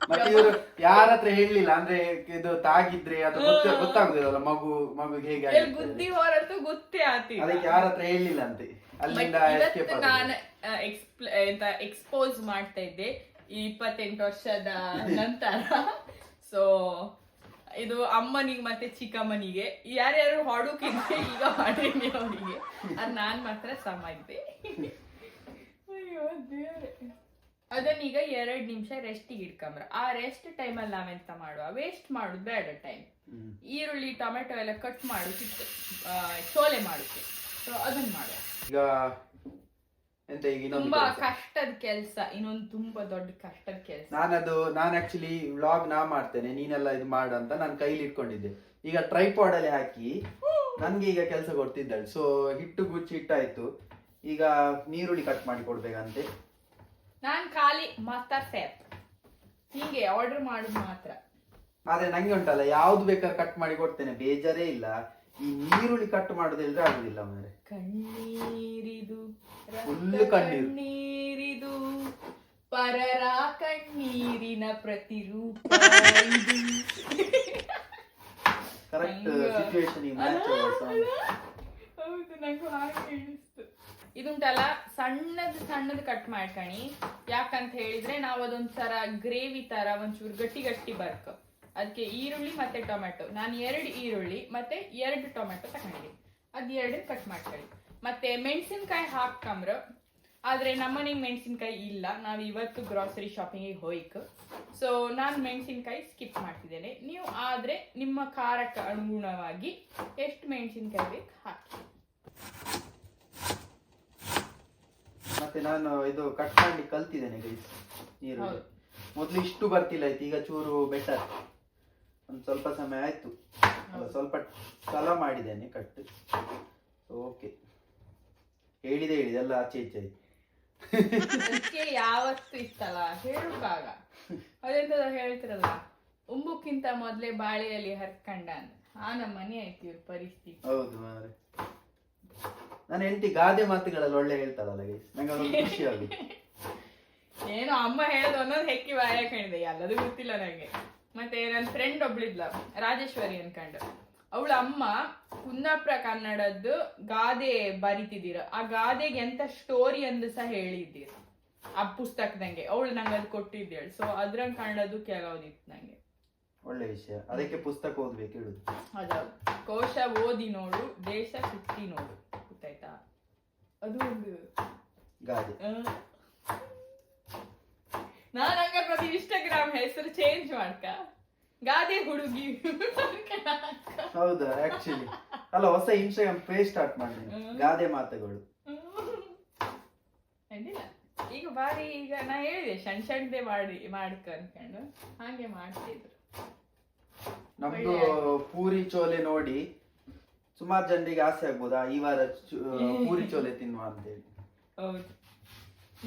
ಮತ್ತೆ ಇವರು ಯಾರ ಹತ್ರ ಹೇಳಲಿಲ್ಲ ಅಂದ್ರೆ ಇದು ತಾಗಿದ್ರೆ ಅಥವಾ ಗೊತ್ತಾಗುದಿಲ್ಲ ಮಗುಗೆ ಹೇಗೆ ಬುದ್ಧಿ ಹೊರತು ಗೊತ್ತೇ ಆತಿ. ಅದಕ್ಕೆ ಯಾರ ಹತ್ರ ಹೇಳಲಿಲ್ಲ ಅಂತೆ, ಅಲ್ಲಿಂದ ನಾನು ಎಕ್ಸ್ಪೋಸ್ ಮಾಡ್ತಾ ಇದ್ದೆ ಈ 28 ವರ್ಷದ ನಂತರ. ಸೊ ಇದು ಅಮ್ಮನಿಗೆ ಮತ್ತೆ ಚಿಕ್ಕಮ್ಮನಿಗೆ ಯಾರ್ಯಾರು ಹೊಡುಕಿದ್ರೆ ಈಗ ಹೊಡೀನಿ ಅವರಿಗೆ, ಅದು ನಾನ್ ಮಾತ್ರ ಸಮ ಇದ್ದೆ. ಅಯ್ಯೋ ದೇವ್ರೆ. ಅದನ್ನೀಗ 2 ನಿಮಿಷ ರೆಸ್ಟಿಗೆ ಇಟ್ಕೊಂಬ್ರ. ಆ ರೆಸ್ಟ್ ಟೈಮಲ್ಲಿ ನಾವೆಂತ ಮಾಡುವ, ವೇಸ್ಟ್ ಮಾಡುದು ಬೇಡ ಟೈಮ್. ಈರುಳ್ಳಿ ಟೊಮೆಟೊ ಎಲ್ಲ ಕಟ್ ಮಾಡುತ್ತಿತ್ತು, ಚೋಲೆ ಮಾಡುತ್ತೆ. ಸೊ ಅದನ್ನ ಮಾಡುವ. ಈಗ ಎಂತ ಈಗ ತುಂಬಾ ಕಷ್ಟದ ಕೆಲ್ಸ, ಇನ್ನೊಂದು ತುಂಬಾ ದೊಡ್ಡ ಕಷ್ಟದ ಕೆಲ್ಸ. ನಾನು ಆಕ್ಚುಲಿ ವ್ಲಾಗ್ ನಾ ಮಾಡ್ತೇನೆ, ನೀನೆಲ್ಲ ಇದು ಮಾಡು ಅಂತ ನಾನು ಕೈಲಿ ಇಟ್ಕೊಂಡಿದ್ದೆ. ಈಗ ಟ್ರೈಪಾಡ್ ಅಲ್ಲಿ ಹಾಕಿ ನನ್ಗೆ ಈಗ ಕೆಲಸ ಕೊಡ್ತಿದ್ದಾಳೆ. ಸೊ ಹಿಟ್ಟು ಗುಚ್ಚಿ ಇಟ್ಟಾಯ್ತು, ಈಗ ನೀರುಳ್ಳಿ ಕಟ್ ಮಾಡಿ ಕೊಡ್ಬೇಕಂತೆ. ನಾನ್ ಖಾಲಿ ಮಾತಾಡ್ತೇಪ್ ಹೀಗೆ ಆರ್ಡರ್ ಮಾಡುದು ಮಾತ್ರ. ಆದ್ರೆ ನಂಗೆ ಉಂಟಲ್ಲ, ಯಾವ್ದು ಬೇಕಾದ್ರೆ ಕಟ್ ಮಾಡಿ ಕೊಡ್ತೇನೆ, ಬೇಜಾರೇ ಇಲ್ಲ. ಈ ನೀರುಳ್ಳಿ ಕಟ್ ಮಾಡೋದಿಲ್ದ್ರೆ ಆಗುದಿಲ್ಲ ಮಾರೆ. ಕಣ್ಣೀರಿದು ಫುಲ್ ಕಣ್ಣೀರು, ನೀರಿದು ಪರರ ಕಣ್ಣೀರಿನ ಪ್ರತಿರೂಪ. Correct situation match. ಹೌದು, ನಂಗೂ ಹಾಗೆ ಅನಿಸ್ತು. ಇದುಂಟಲ್ಲ ಸಣ್ಣದು ಕಟ್ ಮಾಡ್ಕಣಿ, ಯಾಕಂತ ಹೇಳಿದ್ರೆ ನಾವು ಅದೊಂಥರ ಗ್ರೇವಿ ತರ ಒಂಚೂರು ಗಟ್ಟಿ ಗಟ್ಟಿ ಬರ್ಕ. ಅದಕ್ಕೆ ಈರುಳ್ಳಿ ಮತ್ತೆ ಟೊಮೆಟೊ, ನಾನು 2 ಈರುಳ್ಳಿ ಮತ್ತೆ 2 ಟೊಮೆಟೊ ತಗೊಂಡಿದ್ದೀನಿ, ಅದು 2 ಕಟ್ ಮಾಡ್ಕೊಳ್ಳಿ. ಮತ್ತೆ ಮೆಣಸಿನ್ಕಾಯಿ ಹಾಕಂಬ್ರ, ಆದ್ರೆ ನಮ್ಮನೆಗೆ ಮೆಣಸಿನ್ಕಾಯಿ ಇಲ್ಲ, ನಾವು ಇವತ್ತು ಗ್ರಾಸರಿ ಶಾಪಿಂಗಿಗೆ ಹೋಯ್ಕ್. ಸೊ ನಾನು ಮೆಣಸಿನ್ಕಾಯಿ ಸ್ಕಿಪ್ ಮಾಡ್ತಿದ್ದೇನೆ. ನೀವು ಆದ್ರೆ ನಿಮ್ಮ ಖಾರಕ್ಕೆ ಅನುಗುಣವಾಗಿ ಎಷ್ಟು ಮೆಣಸಿನ್ಕಾಯಿ ಬೇಕು ಹಾಕಿ. ಮತ್ತೆ ನಾನು ಇದು ಕಟ್ ಮಾಡಿ ಕಲ್ತಿದ್ದೇನೆ ಗೈಸ್. ನೀರುಳ್ಳಿ ಮೊದ್ಲು ಇಷ್ಟು ಬರ್ತಿಲ್ಲ, ಆಯ್ತು ಈಗ ಚೂರು ಬೆಟರ್, ಒಂದು ಸ್ವಲ್ಪ ಸಮಯ ಆಯ್ತು, ಸ್ವಲ್ಪ ಸಲ ಮಾಡಿದ್ದೇನೆ ಕಟ್. ಓಕೆ, ಹೇಳಿದೆ ಎಲ್ಲ ಆಚೆ ಈಚೆ ಆಯ್ತು. ಯಾವತ್ತು ಇತ್ತಲ್ಲ ಹೇಳುವಾಗ ಅದೆಂತದ ಹೇಳ್ತಿರಲ್ಲ, ಉಂಬುಕ್ಕಿಂತ ಮೊದ್ಲೇ ಬಾಳೆಯಲ್ಲಿ ಹರ್ಕಂಡ ಅಂತ, ಆ ನಮ್ಮ ಮನೆ ಆಯ್ತು ಇವ್ರ ಪರಿಸ್ಥಿತಿ. ಹೌದು ಮಾರೆ, ನನ್ನ ಹೆಂಡತಿ ಗಾದೆ ಮಾತುಗಳಲ್ಲಿ ಒಳ್ಳೆ ಹೇಳ್ತಾಳಲ್ಲ ಗೈಸ್, ನಂಗೆ ಅದೊಂದು ಖುಷಿ ಆಗುತ್ತೆ. ಏನೋ ಅಮ್ಮ ಹೇಳೋದು ಅನ್ನೋದು ಹೆಕ್ಕಿ ಬಾಯ ಹೇಳಿದೆ, ಎಲ್ಲದೂ ಗೊತ್ತಿಲ್ಲ ನಂಗೆ. ಮತ್ತೆ ನನ್ನ ಫ್ರೆಂಡ್ ಒಬ್ಳಿದ್ಲ ರಾಜೇಶ್ವರಿ ಅನ್ಕಂಡು, ಅವಳ ಅಮ್ಮ ಕುಂದಾಪುರ ಕನ್ನಡದ್ದು ಗಾದೆ ಬರಿತಿದ್ದೀರ, ಆ ಗಾದೆಗೆ ಎಂತ ಸ್ಟೋರಿ ಅಂದು ಸಹ ಹೇಳಿದ್ದೀರ ಆ ಪುಸ್ತಕದಂಗೆ, ಅವಳು ನಂಗೆ ಅದು ಕೊಟ್ಟಿದ್ದೇಳು. ಸೊ ಅದ್ರಂಗ್ ಕನ್ನಡದ್ದು ಕೆಲವುದಿತ್ತು ನಂಗೆ. ಒಳ್ಳೆ ವಿಷಯ, ಅದಕ್ಕೆ ಪುಸ್ತಕ ಓದ್ಬೇಕು ಹೇಳುದು. ಹೌದೌದು, ಕೋಶ ಓದಿ ನೋಡು, ದೇಶ ಸುತ್ತಿ ನೋಡು, ಗೊತ್ತಾಯ್ತಾ? ಅದು ಒಂದು ಗಾದೆ. ನಾನು ಹಂಗಾರೆ ಇನ್ಸ್ಟಾಗ್ರಾಮ್ ಹೆಸರು ಚೇಂಜ್ ಮಾಡ್ಕ, ಗಾದೆ ಹುಡುಗಿ. ಹೌದಾ? ಆಕ್ಚುಲಿ ಅಲ್ಲ, ಹೊಸ ಇನ್ಸ್ಟಾಗ್ರಾಮ್ ಪೇಜ್ ಸ್ಟಾರ್ಟ್ ಮಾಡಿ, ಗಾದೆ ಮಾತುಗಳು. ಈಗ ಬಾರಿ, ಈಗ ನಾ ಹೇಳಿದೆ ಸಣ್ಣದೇ ಮಾಡ್ಕ ಅನ್ಕೊಂಡು ಹಾಗೆ ಮಾಡ್ತಿದ್ರು. ನಮ್ದು ಪೂರಿ ಚೋಲೆ ನೋಡಿ ಸುಮಾರು ಜನರಿಗೆ ಆಸೆ ಆಗ್ಬೋದಾ ಈ ವಾರ ಪೂರಿ ಚೋಲೆ ತಿನ್ನುವ ಅಂತ ಹೇಳಿ. ಹೌದು,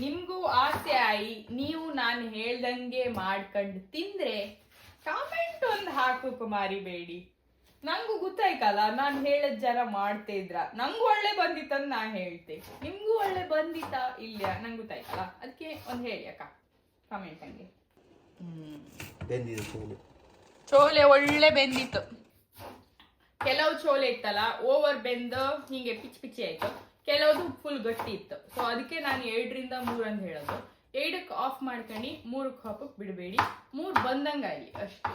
ನಿಮ್ಗೂ ಆಸೆ ಆಯಿ ನೀವು ನಾನು ಹೇಳ್ದಂಗೆ ಮಾಡ್ಕೊಂಡು ತಿಂದ್ರೆ ಕಾಮೆಂಟ್ ಒಂದು ಹಾಕೋಕೆ ಮರಿಬೇಡಿ. ನಂಗೂ ಗೊತ್ತಾಯ್ತಲ್ಲ, ನಾನು ಹೇಳದ್ ಜನ ಮಾಡ್ತಾ ಇದ್ರ ನಂಗೂ ಒಳ್ಳೆ ಬಂದಿತ್ತಂತ ನಾ ಹೇಳ್ತೆ, ನಿಮ್ಗೂ ಒಳ್ಳೆ ಬಂದಿತ್ತಾ ಇಲ್ಲ ನಂಗೆ ಗೊತ್ತಾಯ್ತಲ್ಲ, ಅದಕ್ಕೆ ಒಂದು ಹೇಳಿ ಅಕ್ಕ ಕಾಮೆಂಟ್ ಹಂಗೆ. ಚೋಲೆ ಒಳ್ಳೆ ಬೆಂದಿತ್ತು. ಕೆಲವು ಚೋಲೆ ಇತ್ತಲ್ಲ ಓವರ್ ಬೆಂದು ಹಿಂಗೆ ಪಿಚ್ ಪಿಚ್ಚಿ ಆಯ್ತು, ಕೆಲವುದು ಫುಲ್ ಗಟ್ಟಿ ಇತ್ತು. ಸೊ ಅದಕ್ಕೆ ನಾನು 2ರಿಂದ 3 ಅಂತ ಹೇಳೋದು. 2ಕ್ಕೆ ಆಫ್ ಮಾಡ್ಕೊಂಡು 3ಕ್ಕೆ ಹಾಕಕ್ ಬಿಡಬೇಡಿ, 3 ಬಂದಂಗಾಗಲಿ ಅಷ್ಟೇ.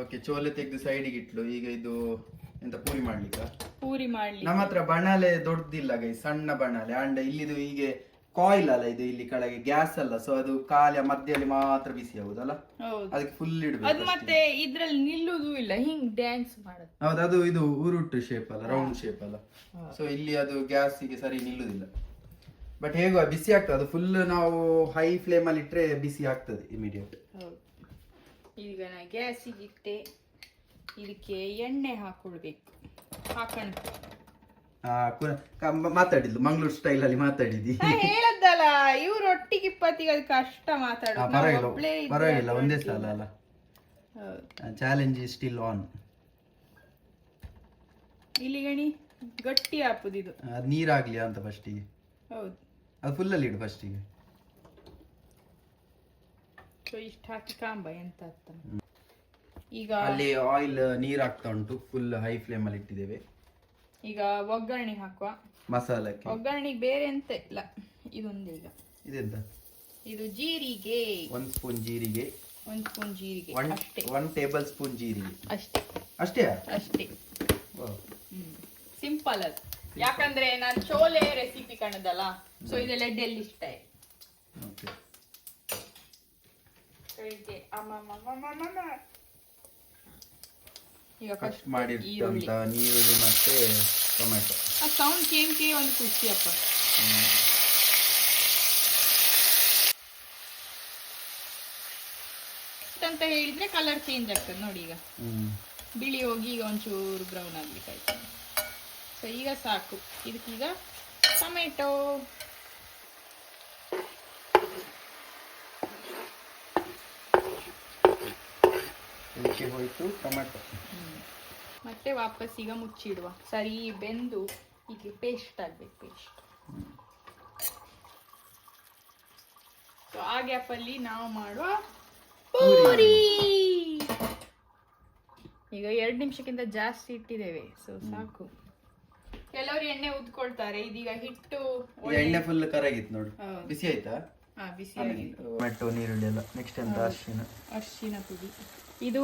ಓಕೆ, ಚೋಲೆ ತೆಗೆದು ಸೈಡಿಗೆ ಇಟ್ಲು. ಈಗ ಇದು ಎಂತ ಪೂರಿ ಮಾಡ್ಲಿಕ್ಕ? ಪೂರಿ ಮಾಡ್ಲಿ. ನಮ್ಮ ಹತ್ರ ಬಣಾಲೆ ದೊಡ್ಡದಿಲ್ಲ ಗೈ, ಸಣ್ಣ ಬಣಾಲೆ. ಅಂಡ್ ಇಲ್ಲಿದು ಹೀಗೆ ಕಾಯಿಲ್ ಅಲ್ಲ ಇದು, ಇಲ್ಲಿ ಕೆಳಗೆ ಗ್ಯಾಸ್ ಅಲ್ಲ. ಸೊ ಅದು ಕಾಲ ಮಧ್ಯದಲ್ಲಿ ಮಾತ್ರ ಬಿಸಿ ಆಗುದಲ್ಲ, ಅದಕ್ಕೆ ಫುಲ್ ಇಡ್ಬೇಕು. ಅದು ಮತ್ತೆ ಇದ್ರಲ್ಲಿ ನಿಲ್ಲುದು ಇಲ್ಲ, ಹಿಂಗ್ ಡ್ಯಾನ್ಸ್ ಮಾಡೋದು. ಹೌದು, ಅದು ಇದು ಉರುಟ್ಟು ಶೇಪ್ ಅಲ್ಲ, ರೌಂಡ್ ಶೇಪ್ ಅಲ್ಲ. ಸೊ ಇಲ್ಲಿ ಅದು ಗ್ಯಾಸಿಗೆ ಸರಿ ನಿಲ್ಲುದಿಲ್ಲ. ಬಟ್ ಹೇಗೋ ಬಿಸಿ ಆಗ್ತದೆ ಅದು. ಫುಲ್ ನಾವು ಹೈ ಫ್ಲೇಮ್ ಅಲ್ಲಿ ಇಟ್ರೆ ಬಿಸಿ ಆಗ್ತದೆ ಇಮಿಡಿಯೇಟ್. ಈಗ ನಾ ಗ್ಯಾಸಿಗೆ ಇಟ್ಟೆ, ಇದಕ್ಕೆ ಎಣ್ಣೆ ಹಾಕೊಳ್ಬೇಕು. ಮಾತಾಡಿದ್ಲು ಮಂಗಳೂರು ಸ್ಟೈಲ್ ಅಲ್ಲಿ ಮಾತಾಡಿದಿ. ಹೇಳದ್ದಲ್ಲ, ಇವ್ರು ಒಟ್ಟಿಗೆ ಇಪ್ಪತ್ತಿಗೆ ಅದು ಕಷ್ಟ ಮಾತಾಡೋದು. ಪರವಾಗಿಲ್ಲ, ಒಂದೇ ಸಲ ಅಲ್ಲ. Challenge still on. ಇಲ್ಲಿ ಗಣಿ ಗಟ್ಟಿ ಹಾಕುದು ಇದು. ಅದು ನೀರಾಗ್ಲಿ ಅಂತ ಫಸ್ಟಿಗೆ. ಹೌದು, ಅದು ಫುಲ್ ಅಲ್ಲಿ ಇಡು ಫಸ್ಟಿಗೆ. ಸೊ ಇಷ್ಟು ಹಾಕಿ ಕಾಂಬ ಎಂತ ಈಗ ಅಲ್ಲಿ ಆಯಿಲ್ ನೀರ್ ಆಗ್ತಾ ಉಂಟು, ಫುಲ್ ಹೈ ಫ್ಲೇಮ್ ಅಲ್ಲಿ ಇಟ್ಟಿದ್ದೇವೆ. ಈಗ ಒಗ್ಗರಣೆ ಹಾಕುವ. ಮಸಾಲಕ್ಕೆ ಒಗ್ಗರಣೆಗೆ ಬೇರೆ ಎಂತ ಇಲ್ಲ, ಇದೊಂದು. ಈಗ ಇದೆಂತ? ಇದು ಜೀರಿಗೆ, 1 ಸ್ಪೂನ್ ಜೀರಿಗೆ, 1 ಸ್ಪೂನ್ ಜೀರಿಗೆ ಅಷ್ಟೇ. 1 ಟೇಬಲ್ ಸ್ಪೂನ್ ಜೀರಿಗೆ ಅಷ್ಟೇ. ಅಷ್ಟೇ ಅಷ್ಟೇ. ಸಿಂಪಲ್ ಅದು. ಯಾಕಂದ್ರೆ ನಾನು ಚೋಲೆ ರೆಸಿಪಿ ಕಾಣದಲ್ಲ, ಸೊ ಇದೆಲ್ಲ ಡೆಲ್ಲಿ ಇಷ್ಟ. ಈಗ ಕಟ್ ಮಾಡಿರ್ತಂತ ನೀರುಳ್ಳಿ ಮತ್ತೆ ಟೊಮೆಟೊ. ಆ ಸೌಂಡ್ ಕೇಂಕೆ ಒಂದು ಖುಷಿ ಅಪ್ಪ. ಅಂತ ಹೇಳಿದ್ರೆ ಕಲರ್ ಚೇಂಜ್ ಆಗ್ತದೆ ನೋಡಿ. ಈಗ ಬಿಳಿ ಹೋಗಿ ಈಗ ಒಂಚೂರು ಬ್ರೌನ್ ಆಗ್ಲಿಕ್ಕಾಯ್ತು. ಸೊ ಈಗ ಸಾಕು. ಇದಕ್ಕೀಗ ಟೊಮೆಟೊ, ಇದಕ್ಕೆ ಹೋಯ್ತು ಟೊಮೆಟೊ. ಮತ್ತೆ ವಾಪಸ್ ಈಗ ಮುಚ್ಚಿಡುವ. ಸರಿ ಬೆಂದು ಈಗ ಪೇಸ್ಟ್ ಆಗ್ಬೇಕು. ಪೇಸ್ಟ್. ಸೊ ಆ ಗ್ಯಾಪಲ್ಲಿ ನಾವು ಮಾಡುವ ಪೂರಿ. ಈಗ 2 ನಿಮಿಷಕ್ಕಿಂತ ಜಾಸ್ತಿ ಇಟ್ಟಿದ್ದೇವೆ, ಸೊ ಸಾಕು. ಕೆಲವರು ಎಣ್ಣೆ ಉದ್ಕೊಳ್ತಾರೆ. ಇದೀಗ ಹಿಟ್ಟು ಎಣ್ಣೆ ಫುಲ್ ಕರಗಿತ್ತು ನೋಡಿ. ಬಿಸಿ ಆಯ್ತಾ? ಬಿಸಿ. ಟೊಮೆಟೊ, ನೀರುಳ್ಳಿ ಎಲ್ಲ. ನೆಕ್ಸ್ಟ್ ಎಂತ? ಅರಿಶಿನ ಪುಡಿ. ಇದು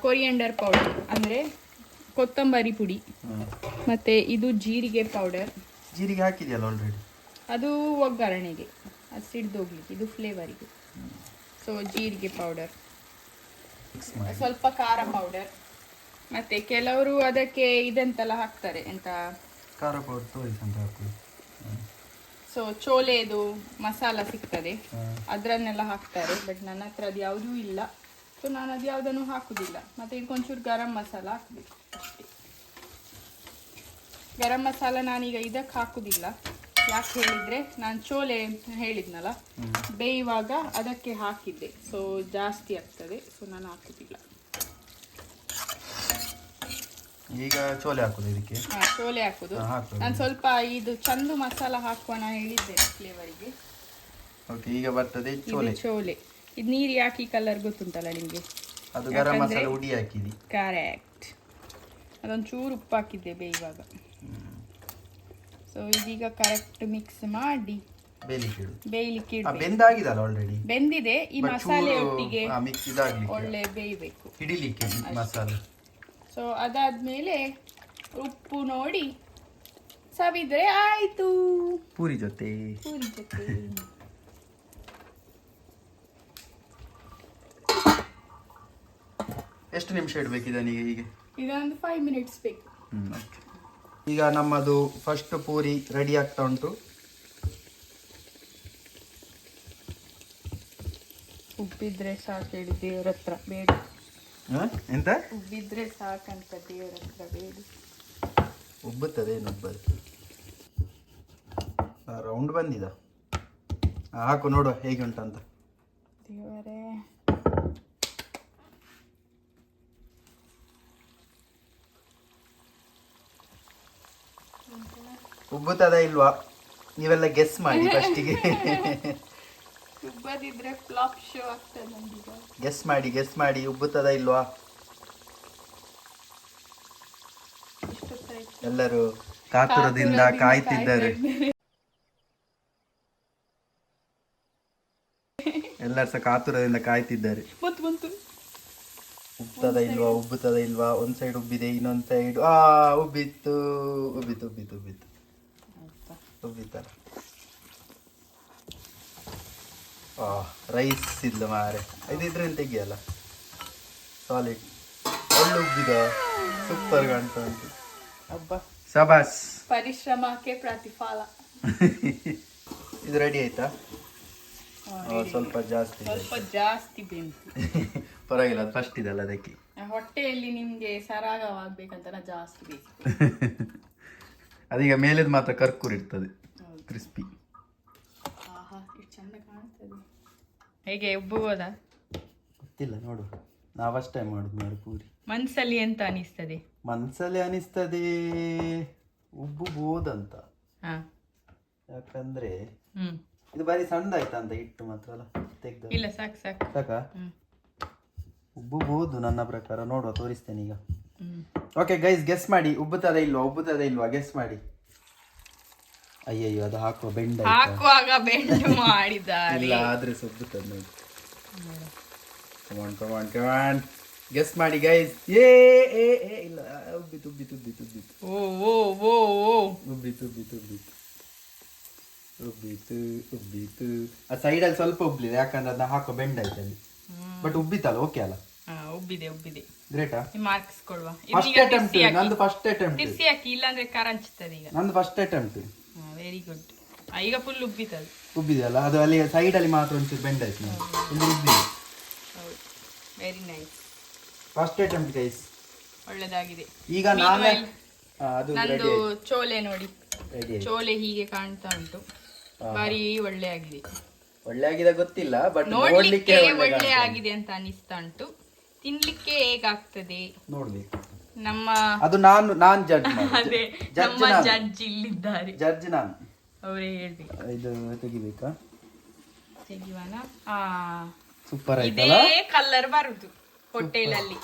ಕೊರಿಯಂಡರ್ ಪೌಡರ್ ಅಂದ್ರೆ ಕೊತ್ತಂಬರಿ ಪುಡಿ. ಮತ್ತೆ ಇದು ಜೀರಿಗೆ ಪೌಡರ್. ಜೀರಿಗೆ ಹಾಕಿದೆಯಲ್ಲ ಆಲ್ರೆಡಿ, ಅದು ಒಗ್ಗರಣೆಗೆ, ಅದು ಸಿಡ್ದೋಗ್ಲಿಕ್ಕೆ, ಇದು ಫ್ಲೇವರಿಗೆ. ಸೊ ಜೀರಿಗೆ ಪೌಡರ್, ಸ್ವಲ್ಪ ಖಾರ ಪೌಡರ್, ಮತ್ತೆ ಕೆಲವರು ಅದಕ್ಕೆ ಇದೆಂತೆಲ್ಲ ಹಾಕ್ತಾರೆ, ಎಂತ ಖಾರ ಪೌಡರ್ ತೋರಿಸಿ ಅಂತ ಹಾಕುದು. ಸೊ ಚೋಲೆದು ಮಸಾಲ ಸಿಗ್ತದೆ, ಅದರನ್ನೆಲ್ಲ ಹಾಕ್ತಾರೆ. ಬಟ್ ನನ್ನ ಹತ್ರ ಅದು ಯಾವುದೂ ಇಲ್ಲ, ಸೊ ನಾನು ಅದು ಯಾವುದನ್ನು ಹಾಕುದಿಲ್ಲ. ಮತ್ತೆ ಇದಕ್ಕೊಂಚೂರು ಗರಂ ಮಸಾಲ ಹಾಕಬೇಕು ಅಷ್ಟೇ. ಗರಂ ಮಸಾಲ ನಾನೀಗ ಇದಕ್ಕೆ ಹಾಕುದಿಲ್ಲ. ಯಾಕೆ ಹೇಳಿದ್ರೆ ನಾನು ಚೋಲೆ ಹೇಳಿದ್ನಲ್ಲ, ಬೇಯುವಾಗ ಅದಕ್ಕೆ ಹಾಕಿದ್ದೆ, ಸೊ ಜಾಸ್ತಿ ಆಗ್ತದೆ, ಸೊ ನಾನು ಹಾಕುದಿಲ್ಲ. ಈಗ ಚೋಲೆ ಹಾಕುದು ಇದಕ್ಕೆ? ಚೋಲೆ ಹಾಕುದು. ನಾನು ಸ್ವಲ್ಪ ಇದು ಚಂದು ಮಸಾಲ ಹಾಕುವ ಹೇಳಿದ್ದೆ ಫ್ಲೇವರಿಗೆ. ಓಕೆ, ಈಗ ಬರ್ತದೆ ಚೋಲೆ. ಚೋಲೆ ಇದು ನೀರು ಹಾಕಿ ಕಲರ್ ಗೊತ್ತುಂಟಲ್ಲ ನಿಮಗೆ, ಅದು ಗರಂ ಮಸಾಲ ಹುಡಿ ಹಾಕಿದಿ. ಕರೆಕ್ಟ್. ಅದೊಂದು ಚೂರು ಉಪ್ಪು ಹಾಕಿದ್ದೆ ಬೇಯುವಾಗ. ಸೊ ಇದೀಗ ಕರೆಕ್ಟ್ ಮಿಕ್ಸ್ ಮಾಡಿ ಬೇಯಲಿಕ್ಕೆ ಇಡಬೇಕು. ಬೆಂದಾಗಿದಲ್ಲ ಆಲ್ರೆಡಿ? ಬೆಂದಿದೆ. ಈ ಮಸಾಲೆ ಒಟ್ಟಿಗೆ ಮಿಕ್ಸ್ ಇದಾಗಲಿ, ಒಳ್ಳೆ ಬೇಯಬೇಕು, ಹಿಡಿಲಿಕ್ಕೆ ಮಸಾಲೆ. ಸೊ ಅದಾದ್ಮೇಲೆ ಉಪ್ಪು ನೋಡಿ ಸವಿದ್ರೆ ಆಯ್ತು. ಪೂರಿ ಜೊತೆ. ಎಷ್ಟು ನಿಮಿಷ ಇಡಬೇಕು ಇದನ್ನೀಗ? ಈಗ ಒಂದು 5 ಮಿನಿಟ್ಸ್ ಬೇಕು. ಈಗ ನಮ್ಮದು ಫಸ್ಟ್ ಪೂರಿ ರೆಡಿ ಆಗ್ತಾ ಉಂಟು. ಉಬ್ಬಿದ್ರೆ ಸಾಕು ಹೇಳಿ ದೇವ್ರ ಹತ್ರ ಬೇಡ. ಎಂತ? ಉಬ್ಬಿದ್ರೆ ಸಾಕಂತ ದೇವ್ರ ಹತ್ರ ಬೇಡ. ಉಬ್ಬುತ್ತದೆ ನುಬ್ಬದು. ರೌಂಡ್ ಬಂದಿದ. ಹಾಕು ನೋಡುವ ಹೇಗೆ ಉಂಟಂತ. ದೇವರೇ, ಉಬ್ಬುತ್ತದ ಇಲ್ವಾ ನೀವೆಲ್ಲ ಗೆಸ್ ಮಾಡಿ ಫಸ್ಟಿಗೆ. ಉಬ್ಬದಿದ್ರೆ ಫ್ಲಾಪ್ ಶೋ ಆಗ್ತದೆ ನಮ್ಗೀಗ. ಗೆಸ್ ಮಾಡಿ ಉಬ್ಬುತ್ತದ ಇಲ್ವಾ. ಎಷ್ಟೊತ್ತಾಯ್ತು? ಎಲ್ಲರೂ ಕಾತುರದಿಂದ ಕಾಯ್ತಿದ್ದಾರೆ. ಎಲ್ಲರೂ ಸಹ ಕಾತುರದಿಂದ ಕಾಯ್ತಿದ್ದಾರೆ. ಬಂತು. ಉಬ್ಬುತ್ತದ ಇಲ್ವಾ. ಒಂದ್ ಸೈಡ್ ಉಬ್ಬಿದೆ, ಇನ್ನೊಂದ್ ಸೈಡ್ ಉಬ್ಬಿತ್ತು. ಉಬ್ಬಿತ್ತಲ್ಲ. ರೈಸ್ ಇಲ್ಲ ಮಾರೆ. ಇದಿದ್ರೆ ತೆಗಿಯಲ್ಲ. ಸಾಲಿಡ್ ಒಳ್ಳೆ ಉಬ್ಬಿದ. ಸೂಪರ್ ಕಾಣ್ತಾ ಉಂಟು. ಅಬ್ಬಾ, ಸಬಾಸ್. ಪರಿಶ್ರಮಕ್ಕೆ ಪ್ರತಿಫಲ. ಇದು ರೆಡಿ ಆಯ್ತಾ? ಸ್ವಲ್ಪ ಜಾಸ್ತಿ ಬೆಂತು. ಪರವಾಗಿಲ್ಲ, ಅದು ಫಸ್ಟ್ ಇದಲ್ಲ ಅದಕ್ಕೆ. ಹೊಟ್ಟೆಯಲ್ಲಿ ನಿಮ್ಗೆ ಸರಾಗವಾಗ್ಬೇಕಂತ ನಾ ಜಾಸ್ತಿ ಬೇಕು. ಅದೀಗ ಮೇಲೆದು ಮಾತ್ರ ಕರ್ಕೂರ್ ಇರ್ತದೆ, ಕ್ರಿಸ್ಪಿ. ಆಹಾ, ಎಷ್ಟು ಚಂದ ಕಾಣ್ತದೆ. ಹೇಗೆ ಉಬ್ಬುವುದಾ? ಗೊತ್ತಿಲ್ಲ, ನೋಡು. ನಾ ಫಸ್ಟ್ ಟೈಮ್ ಮಾಡುದು ನೋಡಿ ಪೂರಿ. ಮನ್ಸಲ್ಲಿ ಎಂತ ಅನಿಸ್ತದೆ? ಮನ್ಸಲ್ಲಿ ಅನಿಸ್ತದೆ ಉಬ್ಬುಬೋದಂತ. ಯಾಕಂದ್ರೆ ಇದು ಬಾರಿ ಸಣ್ಣದಾಯ್ತಾ ಅಂತ ಹಿಟ್ಟು ಮಾತ್ರ ಅಲ್ಲ, ತೆಗ್ದು. ಇಲ್ಲ, ಸಾಕು ಸಾಕಾ? ಉಬ್ಬುಬೋದು ನನ್ನ ಪ್ರಕಾರ. ನೋಡುವ, ತೋರಿಸ್ತೇನೆ ಈಗ. ಓಕೆ ಗೈಸ್, ಗೆಸ್ ಮಾಡಿ. ಉಬ್ಬುತ್ತದೆ ಇಲ್ವಾ ಗೆಸ್ ಮಾಡಿ. ಅಯ್ಯಯ್ಯೋ, ಅದು ಹಾಕುವ ಹಾಕುವಾಗ ಬೆಂಡ್ ಮಾಡಿದ್ದಾರೆ. ಇಲ್ಲ ಆದ್ರೆ ಉಬ್ಬುತ್ತದೆ ನೋಡಿ. ಕಮಾನ್ ಗೆಸ್ ಮಾಡಿ ಗೈಸ್. ಇಲ್ಲ, ಉಬ್ಬಿತು. ಉಬ್ಬಿತು. ಆ ಸೈಡಲ್ಲಿ ಸ್ವಲ್ಪ ಉಬ್ಲಿದೆ, ಯಾಕಂದ್ರೆ ಅದನ್ನ ಹಾಕೋ ಬೆಂಡ್ ಆಯ್ತು ಅಲ್ಲಿ. ಬಟ್ ಉಬ್ಬಿತಲ್ಲ, ಓಕೆ ಅಲ್ಲ? ಉಬ್ಬಿದೆ. ಗ್ರೇಟಾ? ಮಾರ್ಕ್ಸ್ ಕೊಡುವ. ಫಸ್ಟ್ ಅಟೆಂಪ್ಟ್ ನಂದು. First attempt. ತಿರ್ಸಿ ಹಾಕಿ, ಇಲ್ಲಾಂದ್ರೆ ಕರಂಚುತ್ತದೆ ಈಗ. ನಂದು ಫಸ್ಟ್ ಅಟೆಂಪ್ಟ್. Very good. ಈಗ ಫುಲ್ ಉಬ್ಬಿತದೆ. ಉಬ್ಬಿದೆಯಲ್ಲ, ಅದು ಅಲ್ಲಿ ಸೈಡಲ್ಲಿ ಮಾತ್ರ ಒಂಚೂರು ಬೆಂಡ್ ಆಯ್ತು ನೋಡಿ. ಇಲ್ಲಿ ಉಬ್ಬಿದೆ. Very nice. First attempt guys. ಒಳ್ಳೆದಾಗಿದೆ. ಈಗ ನಾನು ನಂದು ಚೋಲೆ ನೋಡಿ. ಚೋಲೆ ಹೀಗೆ ಕಾಣ್ತಾ ಉಂಟು. ಬಾರಿ ಒಳ್ಳೆ ಆಗಿದೆ ಗೊತ್ತಿಲ್ಲ, ಬಟ್ ನೋಡ್ಲಿಕ್ಕೆ ಒಳ್ಳೆ ಆಗಿದೆ ಅಂತ ಅನಿಸ್ತಾ ಉಂಟು. ತಿನ್ಲಿಕ್ಕೆ ಹೇಗಾಗ್ತದೆ ನೋಡ್ಬೇಕು. ನಮ್ಮ ಅದು ನಾನು ಜಡ್ಜ್ ಅದೇ ನಮ್ಮ ಜಡ್ಜ್ ಇಲ್ಲಿದ್ದಾರೆ. ಜಡ್ಜ್ ನಾನು. ಅವರೇ ಹೇಳ್ಬೇಕು. ಇದು ತೆಗಿಬೇಕಾ? ತೆಗಿವಾನ. ಸೂಪರ್ ಇದೇ ಕಲರ್ ಬರುದು ಹೋಟೆಲಲ್ಲಿ.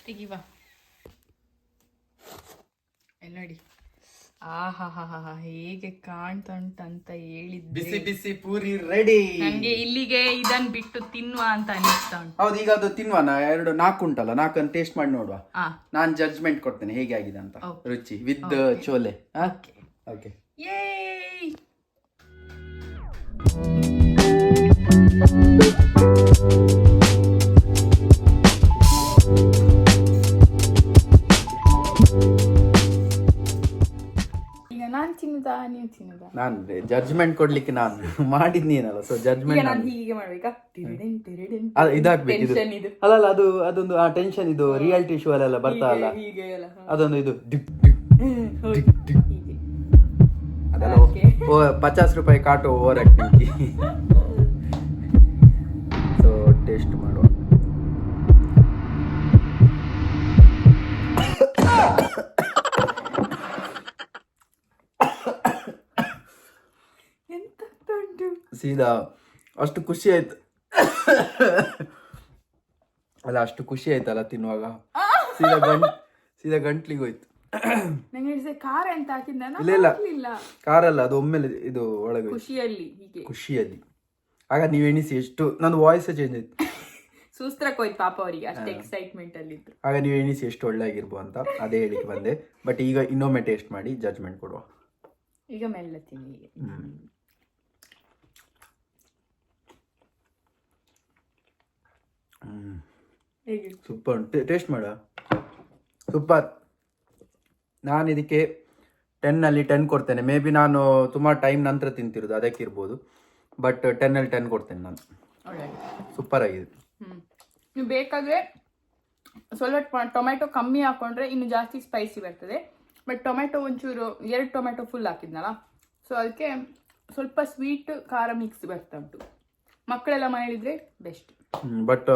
ತೆಗಿವಾ. ನೋಡಿ. ಹೇಗೆ ಕಾಣ್ತಾ ಉಂಟಂತ ಹೇಳಿದ್ರೆ ಬಿಸಿ ಪೂರಿ ರೆಡಿ. ನಂಗೆ ಇಲ್ಲಿಗೆ ಇದನ್ ಬಿಟ್ಟು ತಿನ್ನುವ ಅಂತ ಅನಿಸ್ತಾ ಉಂಟು. ಹೌದು, ಈಗ ಅದು ತಿನ್ನುವ. 4 ಉಂಟಲ್ಲ, 4 ಟೇಸ್ಟ್ ಮಾಡಿ ನೋಡುವ. ನಾನ್ ಜಡ್ಜ್ಮೆಂಟ್ ಕೊಡ್ತೇನೆ ಹೇಗೆ ಆಗಿದೆ ಅಂತ. ರುಚಿ ವಿತ್ ಚೋಲೆ. ಓಕೆ. ಈಗ ನಾನ್ ತಿನ್ನುದಾ ನೀವು ತಿನ್ನುದಾ? ನಾನು ಜಡ್ಜ್ಮೆಂಟ್ ಕೊಡ್ಲಿಕ್ಕೆ ನಾನು ಮಾಡಿದ್ನೇನಲ್ಲ, ಸೊ ಜಡ್ಜ್ಮೆಂಟ್ ನಾನು ಹೀಗೆ ಮಾಡ್ಬೇಕಾ? ಇದಾಗ್ಬೇಕು. ಅಲ್ಲ ಅದೊಂದು ಆ ಟೆನ್ಷನ್. ಇದು ರಿಯಾಲಿಟಿ ಶೋ ಅಲ್ಲೆಲ್ಲ ಬರ್ತಾ ಅಲ್ಲ, ಅದೊಂದು ಇದು ಅದೆಲ್ಲ 50 ರೂಪಾಯಿ ಕಾಟು ಓವರ್ ಆಕ್ಟಿಂಗ್. ಸೊ ಟೇಸ್ಟ್ ಮಾಡುವ. ಸೀದಾ ಅಷ್ಟು ಖುಷಿ ಆಯ್ತು ಅಲ್ಲ, ಅಷ್ಟು ಖುಷಿ ಆಯ್ತಲ್ಲ ತಿನ್ನುವಾಗ. ಸೀದಾ ಗಂಟ್ಲಿಗೆ ಹೋಯ್ತು. ಖಾರ ಎಂತ ಹಾಕಿದ್ದ? ಇಲ್ಲ, ಖಾರ ಅಲ್ಲ, ಅದು ಒಮ್ಮೆಲೆ ಇದು ಒಳಗೆ ಖುಷಿಯಲ್ಲಿ. ಆಗ ನೀವು ಎಣಿಸಿ ಎಷ್ಟು ನಂದು ವಾಯ್ಸ್ ಚೇಂಜ್ ಆಯ್ತು. ಸೂಸ್ತ್ರಕ್ಕೋಯ್ತು ಪಾಪ ಅವರಿಗೆ, ಅಷ್ಟು ಎಕ್ಸೈಟ್ಮೆಂಟ್ ಅಲ್ಲಿ ಇದ್ರು. ಆಗ ನೀವು ಎಣಿಸಿ ಎಷ್ಟು ಒಳ್ಳೆ ಆಗಿರ್ಬೋ ಅಂತ ಅದೇ ಹೇಳಿಕ್ಕೆ ಬಂದೆ. ಬಟ್ ಈಗ ಇನ್ನೊಮ್ಮೆ ಟೇಸ್ಟ್ ಮಾಡಿ ಜಡ್ಜ್ಮೆಂಟ್ ಕೊಡುವ. ಈಗ ಮೆಲ್ಲ ತಿನ್ನಿ. ಸೂಪರ್ ಟೇಸ್ಟ್ ಮಾಡ. ಸೂಪರ್. ನಾನು ಇದಕ್ಕೆ 10 10 ಕೊಡ್ತೇನೆ. ಮೇ ಬಿ ನಾನು ತುಂಬ ಟೈಮ್ ನಂತರ ತಿಂತಿರೋದು, ಅದಕ್ಕಿರ್ಬೋದು. ಬಟ್ 10 10 ಕೊಡ್ತೇನೆ ನಾನು. ಸೂಪರ್ ಆಗಿದೆ. ನೀವು ಬೇಕಾದ್ರೆ ಸ್ವಲ್ಪ ಟೊಮೆಟೊ ಕಮ್ಮಿ ಹಾಕೊಂಡ್ರೆ ಇನ್ನು ಜಾಸ್ತಿ ಸ್ಪೈಸಿ ಬರ್ತದೆ. ಬಟ್ ಟೊಮೆಟೊ ಒಂಚೂರು 2 ಟೊಮೆಟೊ ಫುಲ್ ಹಾಕಿದ್ನಲ್ಲ, ಸೊ ಅದಕ್ಕೆ ಸ್ವಲ್ಪ ಸ್ವೀಟ್ ಖಾರ ಮಿಕ್ಸ್ ಬರ್ತಾ ಉಂಟು. ಮಕ್ಕಳೆಲ್ಲ ಮನೆಯಲ್ಲಿದ್ರೆ ಬೆಸ್ಟ್. ಬಟ್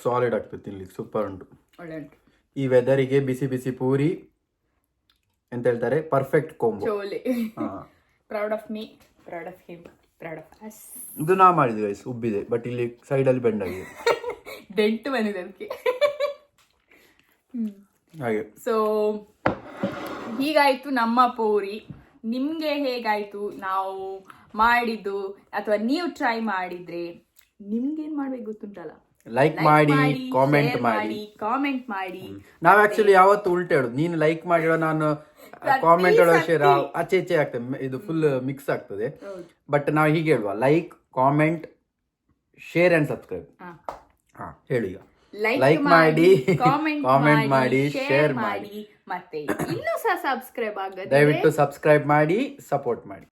ಸಾಲಿಡ್ ಆಗ್ತದೆ ತಿನ್ಲಿಕ್ಕೆ, ಸೂಪರ್ ಉಂಟು. ಒಳ್ಳೆ ಉಂಟು. ಈ ವೆದರಿಗೆ ಬಿಸಿ ಬಿಸಿ ಪೂರಿ ಎಂತ ಹೇಳ್ತಾರೆ, perfect combo. Chole. Proud of me, proud of him, proud of us. ಇದು ನಾ ಮಾಡಿದ್ವಿ ಗೈಸ್, ಉಬ್ಬಿದೆ, ಬಟ್ ಇಲ್ಲಿ ಸೈಡ್ ಅಲ್ಲಿ ಬೆಂಡ್ ಆಗಿದೆ, ಡೆಂಟ್ ಬಂದಿದೆ ಅದಕ್ಕೆ. ಹಾಗೆ. ಸೊ ಹೀಗಾಯ್ತು ನಮ್ಮ ಪೂರಿ. ನಿಮ್ಗೆ ಹೇಗಾಯ್ತು ನಾವು ಮಾಡಿದ್ದು, ಅಥವಾ ನೀವು ಟ್ರೈ ಮಾಡಿದ್ರೆ ನಿಮ್ಗೇನ್ ಮಾಡ್ಬೇಕು ಗೊತ್ತುಂಟಲ್ಲ, ಲೈಕ್ ಮಾಡಿ, ಕಾಮೆಂಟ್ share ಮಾಡಿ. ಕಾಮೆಂಟ್ ಮಾಡಿ. ನಾವ್ ಆಕ್ಚುಲಿ ಯಾವತ್ತು ಉಲ್ಟೆ ಹೇಳುದು, ನೀನು ಲೈಕ್ ಮಾಡಿರೋ ನಾನು ಕಾಮೆಂಟ್ ಹೇಳೋ ಶೇರ್ ಆಚೆ ಈಚೆ ಆಗ್ತದೆ, ಇದು ಫುಲ್ ಮಿಕ್ಸ್ ಆಗ್ತದೆ. ಬಟ್ ನಾವು ಹೀಗೆ ಹೇಳುವ, like, comment, share and subscribe. ಹೇಳಿ ಈಗ. ಲೈಕ್ ಮಾಡಿ, ಕಾಮೆಂಟ್ ಮಾಡಿ, ಶೇರ್ ಮಾಡಿ, ಮತ್ತೆ ಇನ್ನೂ ಸಹ ಸಬ್ಸ್ಕ್ರೈಬ್ ಆಗದೆ ದಯವಿಟ್ಟು ಸಬ್ಸ್ಕ್ರೈಬ್ ಮಾಡಿ, ಸಪೋರ್ಟ್ ಮಾಡಿ.